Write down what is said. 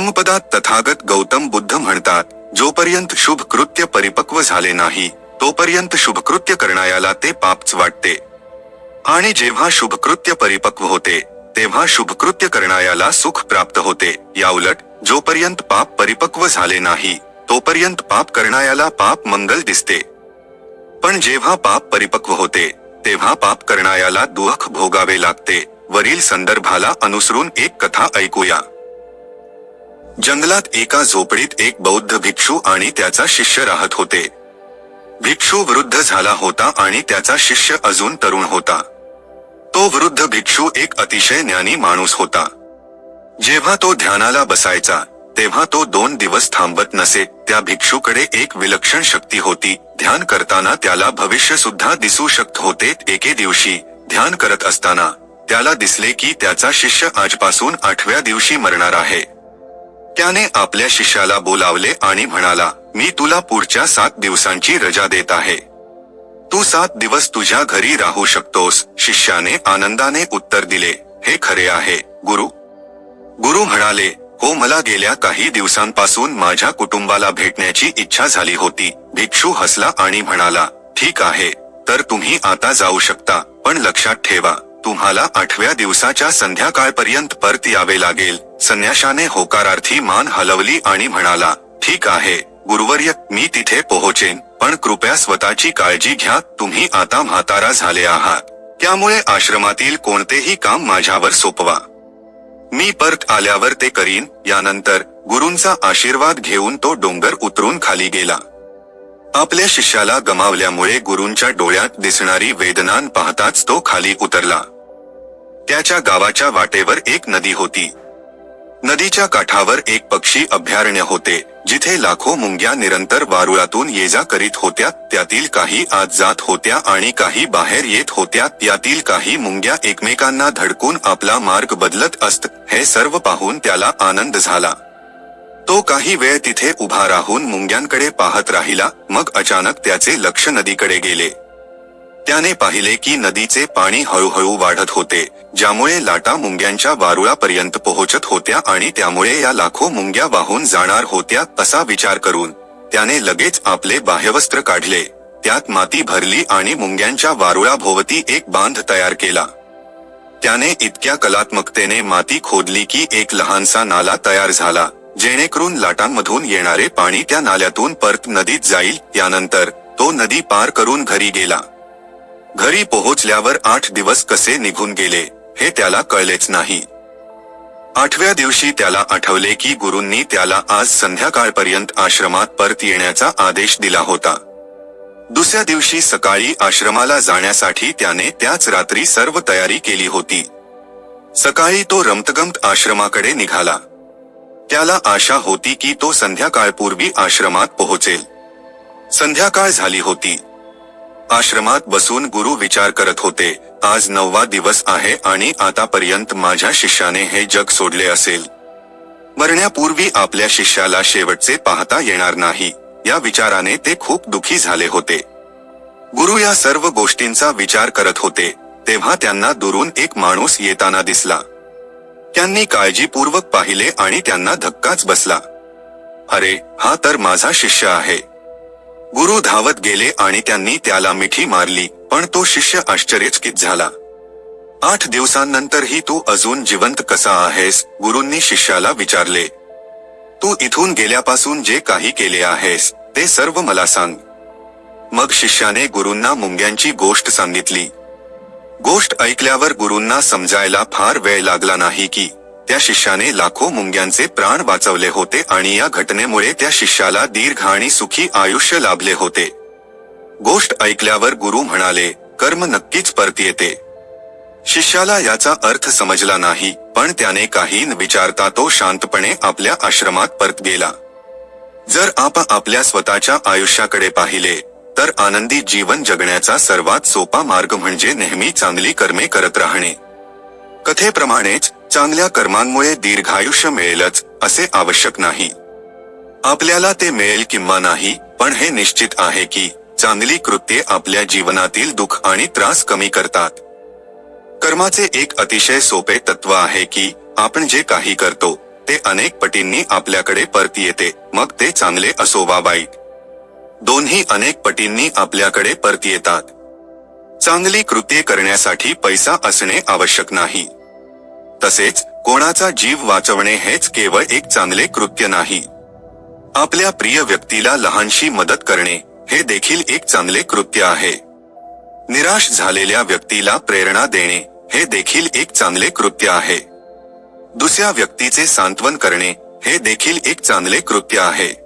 धम्मपदात तथागत गौतम बुद्ध म्हणतात, जोपर्यंत शुभ कृत्य परिपक्व झाले नाही तोपर्यंत शुभकृत्य करणायाला ते पापच वाटते, आणि जेव्हा शुभकृत्य परिपक्व होते तेव्हा शुभकृत्य करणायाला सुख प्राप्त होते. याउलट जोपर्यंत पाप परिपक्व झाले नाही तोपर्यंत पाप करणायाला पाप मंगल दिसते, पण जेव्हा पाप परिपक्व होते तेव्हा पाप करणायाला दुःख भोगावे लागते. वरील संदर्भाला अनुसरून एक कथा ऐकूया. जंगलात एका झोपडीत एक बौद्ध भिक्षू आणि त्याचा शिष्य राहत होते. भिक्षू वृद्ध झाला होता आणि त्याचा शिष्य अजून तरुण होता. तो वृद्ध भिक्षू एक अतिशय ज्ञानी माणूस होता. जेव्हा तो ध्यानाला बसायचा तेव्हा तो 2 दिवस थांबत नसे. त्या भिक्षूकडे एक विलक्षण शक्ती होती. ध्यान करताना त्याला भविष्य सुद्धा दिसू शकत होते. एके दिवशी ध्यान करत असताना त्याला दिसले की त्याचा शिष्य आजपासून 8व्या दिवशी मरणार आहे. त्याने आपल्या शिष्याला बोलावले आणि म्हणाला, मी तुला पुढच्या 7 दिवसांची रजा देत आहे. तू 7 दिवस तुझ्या घरी राहू शकतोस. शिष्याने आनंदाने उत्तर दिले, हे खरे आहे गुरु. गुरु म्हणाले, हो, मला गेल्या काही दिवसांपासून माझ्या कुटुंबाला भेटण्याची इच्छा झाली होती. भिक्षू हसला आणि म्हणाला, ठीक आहे, तर तुम्ही आता जाऊ शकता, पण लक्षात ठेवा, तुम्हाला 8व्या दिवसाच्या संध्याकाळपर्यंत परत यावे लागेल. संन्याशाने होकारार्थी मान हलवली आणि म्हणाला, ठीक आहे गुरुवर्य, मी तिथे पोहोचेन, पण कृपया स्वतःची काळजी घ्या. तुम्ही आता म्हातारा झाले आहात, त्यामुळे आश्रमातील कोणतेही काम माझ्यावर सोपवा. मी परत आल्यावर ते करीन. यानंतर गुरूंचा आशीर्वाद घेऊन तो डोंगर उतरून खाली गेला. आपल्या शिष्याला गमावल्यामुळे गुरूंच्या डोळ्यात दिसणारी वेदना पाहताच तो खाली उतरला. त्याच्या गावाच्या वाटेवर एक नदी होती. नदीच्या काठावर एक पक्षी अभयारण्य होते, जिथे लाखो मुंग्या निरंतर वारुळातून ये-जा करीत होत्या. त्यातील काही आत जात होत्या आणि काही बाहेर येत होत्या. यातील काही मुंग्या एकमेकांना धडकून आपला मार्ग बदलत असत. हे सर्व पाहून त्याला आनंद झाला. तो काही वेळ तिथे उभा राहून मुंग्यांकडे पाहत राहिला. मग अचानक त्याचे लक्ष नदीकडे गेले. त्याने पाहिले की नदीचे पाणी हळूहळू वाढत होते, ज्यामुळे लाटा मुंग्यांच्या वारुळापर्यंत पोहोचत होत्या आणि त्यामुळे या लाखो मुंग्या वाहून जाणार होत्या. असा विचार करून त्याने लगेच आपले बाह्यवस्त्र काढले, त्यात माती भरली आणि मुंग्यांच्या वारुळाभोवती एक बांध तयार केला. त्याने इतक्या कलात्मकतेने माती खोदली की एक लहानसा नाला तयार झाला, जेणेकरून लाटांमधून येणारे पाणी त्या नाल्यातून परत नदीत जाईल. यानंतर तो नदी पार करून घरी गेला. घरी पोहोचल्यावर 8 दिवस कसे निघून गेले हे त्याला कळलेच नाही. 8व्या दिवशी त्याला आठवले की गुरूंनी त्याला आज संध्याकाळपर्यंत आश्रमात परत येण्याचा आदेश दिला होता. दुसऱ्या दिवशी सकाळी आश्रमाला जाण्यासाठी त्याने त्याच रात्री सर्व तयारी केली होती. सकाळी तो रमतगमत आश्रमाकडे निघाला. त्याला आशा होती की तो संध्याकाळपूर्वी आश्रमात पोहोचेल. संध्याकाळ झाली होती. आश्रमात बसून गुरु विचार करत होते, आज 9वा दिवस आहे आणि आतापर्यंत माझ्या शिष्याने हे जग सोडले असेल. मरण्यापूर्वी आपल्या शिष्याला शेवटचे पाहता येणार नाही, या विचाराने ते खूप दुःखी झाले होते. गुरु या सर्व गोष्टींचा विचार करत होते तेव्हा त्यांना दुरून एक माणूस येताना दिसला. त्यांनी काळजीपूर्वक पाहिले आणि त्यांना धक्काच बसला. अरे, हा तर माझा शिष्य आहे. गुरु धावत गेले आणि त्यांनी त्याला मिठी मारली, पण तो शिष्य आश्चर्यचकित झाला. 8 दिवसांनंतरही तू अजून जिवंत कसा आहेस? गुरूंनी शिष्याला विचारले. तू इथून गेल्यापासून जे काही केले आहेस ते सर्व मला सांग. मग शिष्याने गुरूंना मुंग्यांची गोष्ट सांगितली. गोष्ट ऐकल्यावर गुरूंना समजायला फार वेळ लागला नाही की त्या शिष्याने लाखो मुंग्यांचे प्राण वाचवले होते आणि या घटनेमुळे त्या शिष्याला दीर्घ आणि सुखी आयुष्य लाभले होते. गोष्ट ऐकल्यावर गुरु म्हणाले, कर्म नक्कीच परत येते. शिष्याला याचा अर्थ समजला नाही, पण त्याने काही न विचारता तो शांतपणे आपल्या आश्रमात परत गेला. जर आपण आपल्या स्वतःच्या आयुष्याकडे पाहिले तर आनंदी जीवन जगण्याचा सर्वात सोपा मार्ग म्हणजे नेहमी चांगली कर्मे करत राहणे. कथेप्रमाणेच चांगल्या कर्मांमुळे दीर्घायुष्य मिळेलच असे आवश्यक नाही. आपल्याला ते मिळेल किंवा नाही, पण हे निश्चित आहे की चांगली कृत्ये आपल्या जीवनातील दुःख आणि त्रास कमी करतात. कर्माचे एक अतिशय सोपे तत्व आहे की आपण जे काही करतो ते अनेक पटींनी आपल्याकडे परत येते, मग ते चांगले असो वा वाईट. दोन्ही अनेक पटींनी आपल्याकडे परत येतात. चांगली कृत्ये करण्यासाठी पैसा असणे आवश्यक नाही. तसेच कोणाचा जीव वाचवणे हेच केवळ एक चांगले कृत्य नाही. आपल्या प्रिय व्यक्तीला लहानशी मदत करणे हे देखील एक चांगले कृत्य आहे. निराश झालेल्या व्यक्तीला प्रेरणा देणे हे देखील एक चांगले कृत्य आहे. दुसऱ्या व्यक्तीचे सांत्वन करणे हे देखील एक चांगले कृत्य आहे.